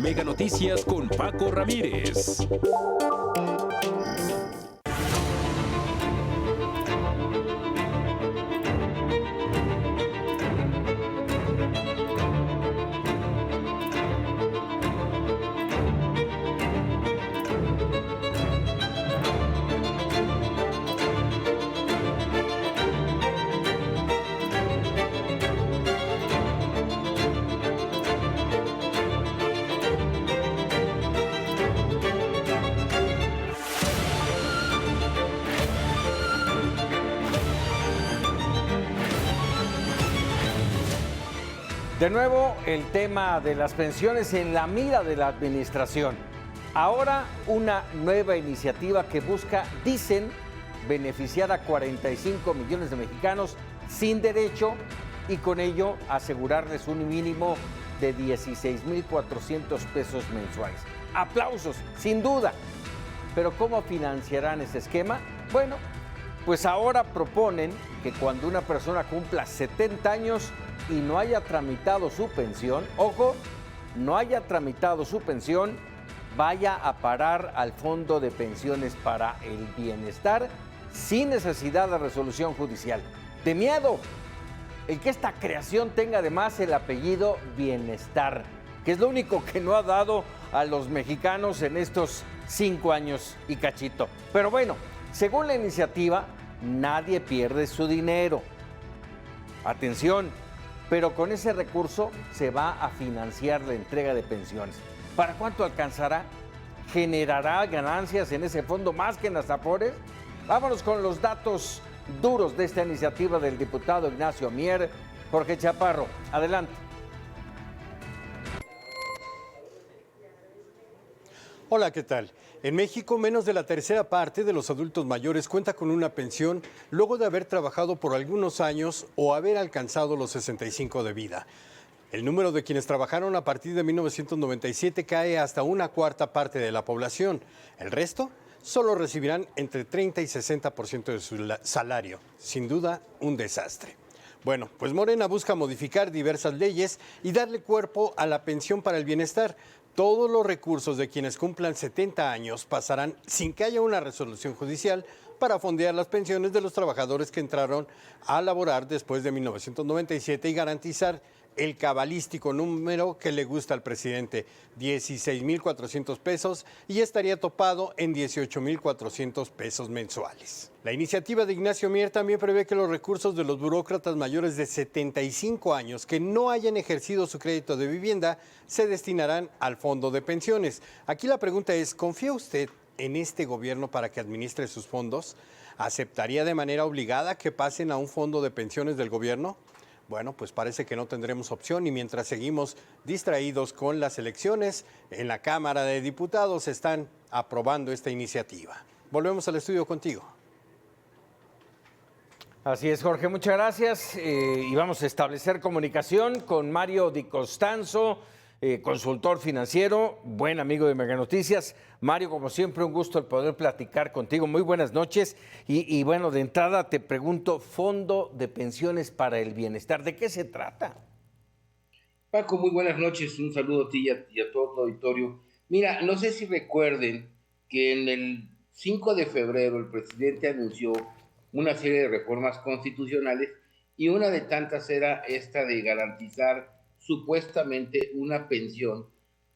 Mega Noticias con Paco Ramírez. De nuevo, el tema de las pensiones en la mira de la administración. Ahora una nueva iniciativa que busca, dicen, beneficiar a 45 millones de mexicanos sin derecho y con ello asegurarles un mínimo de 16,400 pesos mensuales. Aplausos, sin duda. Pero ¿cómo financiarán ese esquema? Bueno, pues ahora proponen que cuando una persona cumpla 70 años y no haya tramitado su pensión, ojo, no haya tramitado su pensión, vaya a parar al Fondo de Pensiones para el Bienestar sin necesidad de resolución judicial. ¡De miedo! El que esta creación tenga además el apellido Bienestar, que es lo único que no ha dado a los mexicanos en estos 5 años y cachito. Pero bueno, según la iniciativa, nadie pierde su dinero. Atención, pero con ese recurso se va a financiar la entrega de pensiones. ¿Para cuánto alcanzará? ¿Generará ganancias en ese fondo más que en las Afores? Vámonos con los datos duros de esta iniciativa del diputado Ignacio Mier. Jorge Chaparro, adelante. Hola, ¿qué tal? En México, menos de la tercera parte de los adultos mayores cuenta con una pensión luego de haber trabajado por algunos años o haber alcanzado los 65 de vida. El número de quienes trabajaron a partir de 1997 cae hasta una cuarta parte de la población. El resto solo recibirán entre 30 y 60% de su salario. Sin duda, un desastre. Bueno, pues Morena busca modificar diversas leyes y darle cuerpo a la pensión para el bienestar. Todos los recursos de quienes cumplan 70 años pasarán sin que haya una resolución judicial para fondear las pensiones de los trabajadores que entraron a laborar después de 1997 y garantizar el cabalístico número que le gusta al presidente, 16,400 pesos, y estaría topado en 18,400 pesos mensuales. La iniciativa de Ignacio Mier también prevé que los recursos de los burócratas mayores de 75 años que no hayan ejercido su crédito de vivienda se destinarán al fondo de pensiones. Aquí la pregunta es, ¿confía usted en este gobierno para que administre sus fondos? ¿Aceptaría de manera obligada que pasen a un fondo de pensiones del gobierno? Bueno, pues parece que no tendremos opción y mientras seguimos distraídos con las elecciones, en la Cámara de Diputados están aprobando esta iniciativa. Volvemos al estudio contigo. Así es, Jorge, muchas gracias. Y vamos a establecer comunicación con Mario Di Costanzo, consultor financiero, buen amigo de Mega Noticias. Mario, como siempre, un gusto el poder platicar contigo. Muy buenas noches. Y bueno, de entrada te pregunto, Fondo de Pensiones para el Bienestar, ¿de qué se trata? Paco, muy buenas noches. Un saludo a ti y a todo el auditorio. Mira, no sé si recuerden que en el 5 de febrero el presidente anunció una serie de reformas constitucionales y una de tantas era esta de garantizar supuestamente una pensión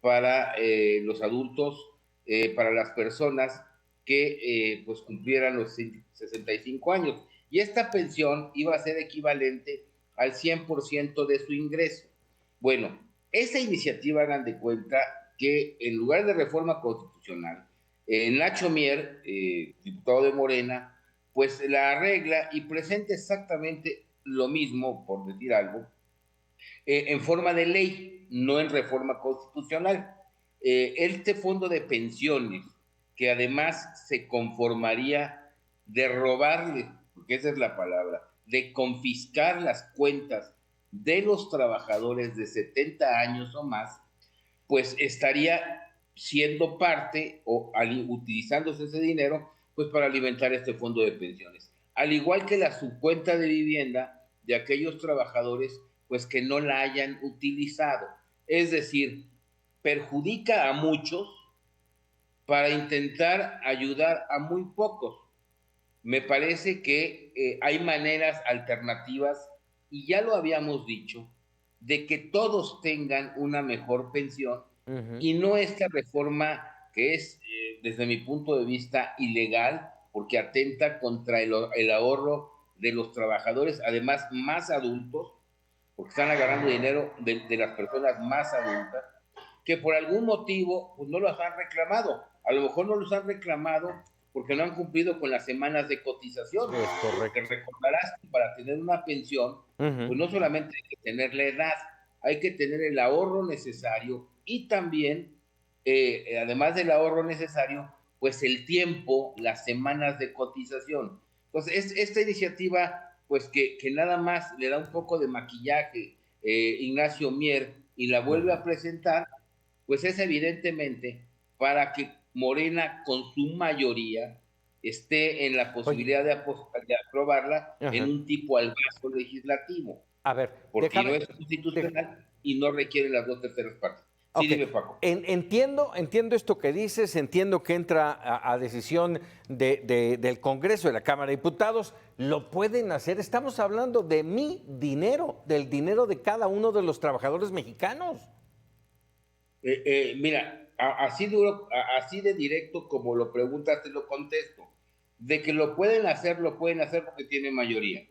para los adultos, para las personas que pues cumplieran los 65 años. Y esta pensión iba a ser equivalente al 100% de su ingreso. Bueno, esa iniciativa, hagan de cuenta que en lugar de reforma constitucional, Nacho Mier, diputado de Morena, pues la arregla y presenta exactamente lo mismo, por decir algo, en forma de ley, no en reforma constitucional. Este fondo de pensiones, que además se conformaría de robarle, porque esa es la palabra, de confiscar las cuentas de los trabajadores de 70 años o más, pues estaría siendo parte o utilizándose ese dinero pues para alimentar este fondo de pensiones. Al igual que la subcuenta de vivienda de aquellos trabajadores pues que no la hayan utilizado. Es decir, perjudica a muchos para intentar ayudar a muy pocos. Me parece que hay maneras alternativas, y ya lo habíamos dicho, de que todos tengan una mejor pensión y no esta reforma que es, desde mi punto de vista, ilegal, porque atenta contra el ahorro de los trabajadores, además más adultos, porque están agarrando dinero de las personas más adultas, que por algún motivo pues, no los han reclamado. A lo mejor no los han reclamado porque no han cumplido con las semanas de cotización. Es Porque correcto. recordarás que para tener una pensión, pues no solamente hay que tener la edad, hay que tener el ahorro necesario y también, además del ahorro necesario, pues el tiempo, las semanas de cotización. Entonces, esta iniciativa, pues que nada más le da un poco de maquillaje Ignacio Mier y la vuelve a presentar, pues es evidentemente para que Morena con su mayoría esté en la Oye, posibilidad de aprobarla en ajá. un tipo albazo legislativo, A ver, porque no déjame. es constitucional y no requiere las 2/3 partes. Sí, Ok, dime, Paco. entiendo esto que dices, entiendo que entra a decisión del Congreso, de la Cámara de Diputados, lo pueden hacer, estamos hablando de mi dinero, del dinero de cada uno de los trabajadores mexicanos. Mira, así duro, así de directo como lo preguntas, te lo contesto. De que lo pueden hacer porque tienen mayoría.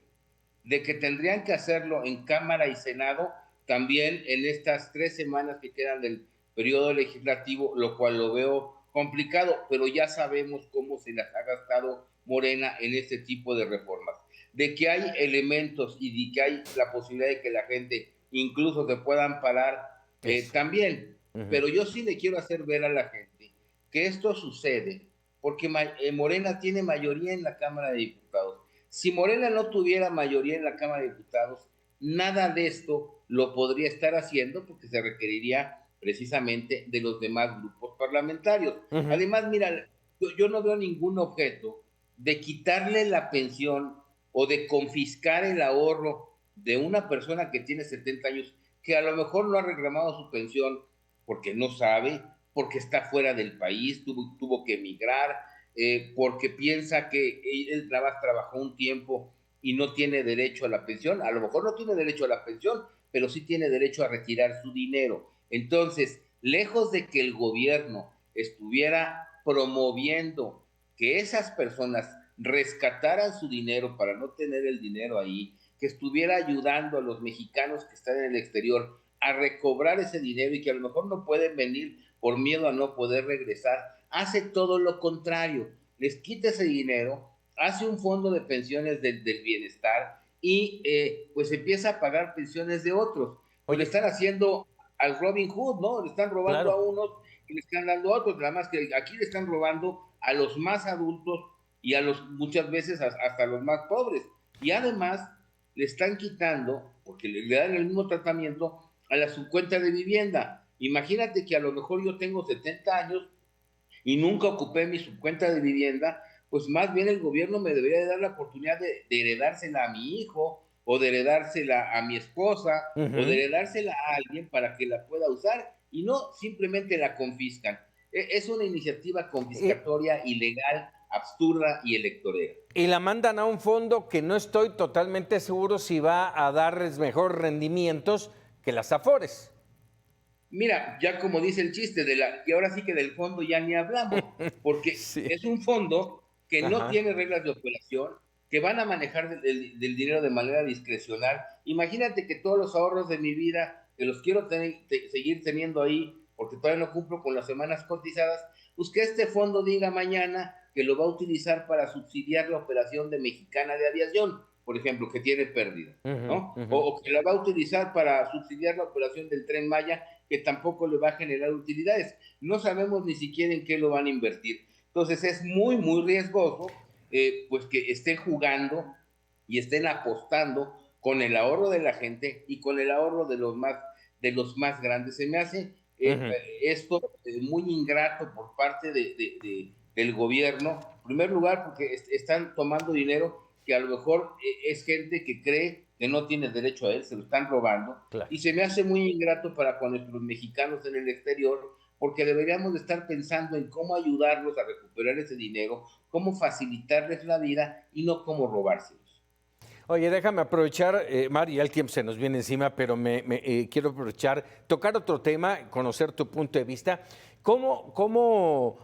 De que tendrían que hacerlo en Cámara y Senado, también en estas 3 semanas que quedan del periodo legislativo, lo cual lo veo complicado, pero ya sabemos cómo se las ha gastado Morena en este tipo de reformas. De que hay elementos y de que hay la posibilidad de que la gente incluso se puedan parar, Eso. también. Ujú. Pero yo sí le quiero hacer ver a la gente que esto sucede porque Morena tiene mayoría en la Cámara de Diputados. Si Morena no tuviera mayoría en la Cámara de Diputados, nada de esto lo podría estar haciendo porque se requeriría precisamente de los demás grupos parlamentarios. Ujú. Además, mira, yo no veo ningún objeto de quitarle la pensión o de confiscar el ahorro de una persona que tiene 70 años, que a lo mejor no ha reclamado su pensión porque no sabe, porque está fuera del país, tuvo que emigrar, porque piensa que él trabajó un tiempo y no tiene derecho a la pensión. A lo mejor no tiene derecho a la pensión, pero sí tiene derecho a retirar su dinero. Entonces, lejos de que el gobierno estuviera promoviendo que esas personas rescataran su dinero para no tener el dinero ahí, que estuviera ayudando a los mexicanos que están en el exterior a recobrar ese dinero y que a lo mejor no pueden venir por miedo a no poder regresar, hace todo lo contrario, les quita ese dinero, hace un fondo de pensiones del bienestar y pues empieza a pagar pensiones de otros. Pues le Oye, están haciendo al Robin Hood, ¿no? Le están robando a claro. unos y le están dando a otros, nada más que aquí le están robando a los más adultos y a los muchas veces hasta a los más pobres. Y además le están quitando, porque le dan el mismo tratamiento a la subcuenta de vivienda. Imagínate que a lo mejor yo tengo 70 años y nunca ocupé mi subcuenta de vivienda, pues más bien el gobierno me debería de dar la oportunidad de heredársela a mi hijo o de heredársela a mi esposa o de Ujú. heredársela a alguien para que la pueda usar y no simplemente la confiscan. Es una iniciativa Y, confiscatoria, ilegal, absurda y electorera. y la mandan a un fondo que no estoy totalmente seguro si va a darles mejores rendimientos que las Afores. Mira, ya como dice el chiste, y ahora sí que del fondo ya ni hablamos, porque Sí. es un fondo que no Ajá. tiene reglas de operación, que van a manejar del dinero de manera discrecional. Imagínate que todos los ahorros de mi vida, que los quiero seguir teniendo ahí, porque todavía no cumplo con las semanas cotizadas, pues que este fondo diga mañana que lo va a utilizar para subsidiar la operación de Mexicana de Aviación, por ejemplo, que tiene pérdida, Ujú, ¿no? ujú. O que la va a utilizar para subsidiar la operación del Tren Maya, que tampoco le va a generar utilidades. No sabemos ni siquiera en qué lo van a invertir. Entonces es muy, muy riesgoso, pues que estén jugando y estén apostando con el ahorro de la gente y con el ahorro de los más grandes. Se me hace Ujú. esto muy ingrato por parte del gobierno. En primer lugar, porque están tomando dinero que a lo mejor es gente que cree que no tiene derecho a él, se lo están robando. Claro. Y se me hace muy ingrato para con nuestros mexicanos en el exterior, porque deberíamos de estar pensando en cómo ayudarlos a recuperar ese dinero, cómo facilitarles la vida y no cómo robárselos. Oye, déjame aprovechar, Mari, ya el tiempo se nos viene encima, pero quiero aprovechar, tocar otro tema, conocer tu punto de vista. ¿Cómo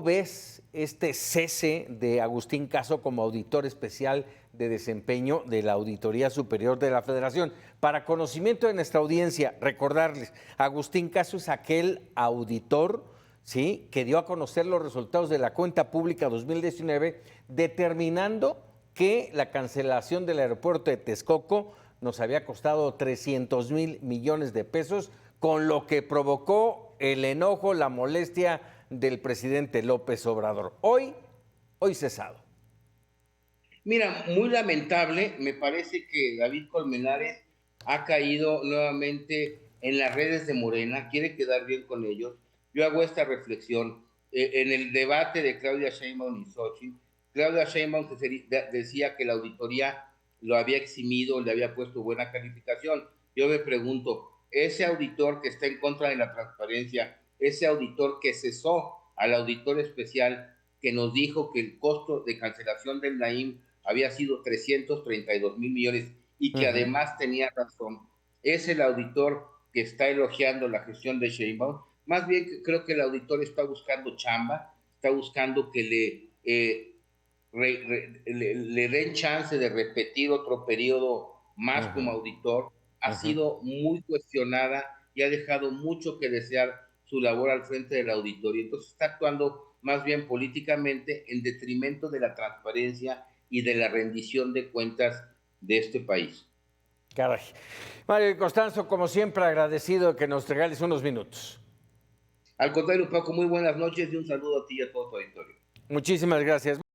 ves este cese de Agustín Caso como auditor especial de desempeño de la Auditoría Superior de la Federación? Para conocimiento de nuestra audiencia, recordarles, Agustín Caso es aquel auditor, ¿sí?, que dio a conocer los resultados de la cuenta pública 2019, determinando que la cancelación del aeropuerto de Texcoco nos había costado 300,000 millones de pesos, con lo que provocó el enojo, la molestia del presidente López Obrador. Hoy cesado. Mira, muy lamentable, me parece que David Colmenares ha caído nuevamente en las redes de Morena, quiere quedar bien con ellos. Yo hago esta reflexión. En el debate de Claudia Sheinbaum y Xochitl, Claudia Sheinbaum decía que la auditoría lo había eximido, le había puesto buena calificación. Yo me pregunto, ese auditor que está en contra de la transparencia, ese auditor que cesó al auditor especial que nos dijo que el costo de cancelación del Naim había sido 332,000 millones y que además tenía razón, es el auditor que está elogiando la gestión de Sheinbaum. Más bien creo que el auditor está buscando chamba, está buscando que le den chance de repetir otro periodo más como auditor. Ha sido muy cuestionada y ha dejado mucho que desear su labor al frente de la auditoría. Entonces está actuando más bien políticamente en detrimento de la transparencia y de la rendición de cuentas de este país. Caray. Mario Constanzo, como siempre, agradecido que nos regales unos minutos. Al contrario, Paco, muy buenas noches y un saludo a ti y a todo tu auditorio. Muchísimas gracias.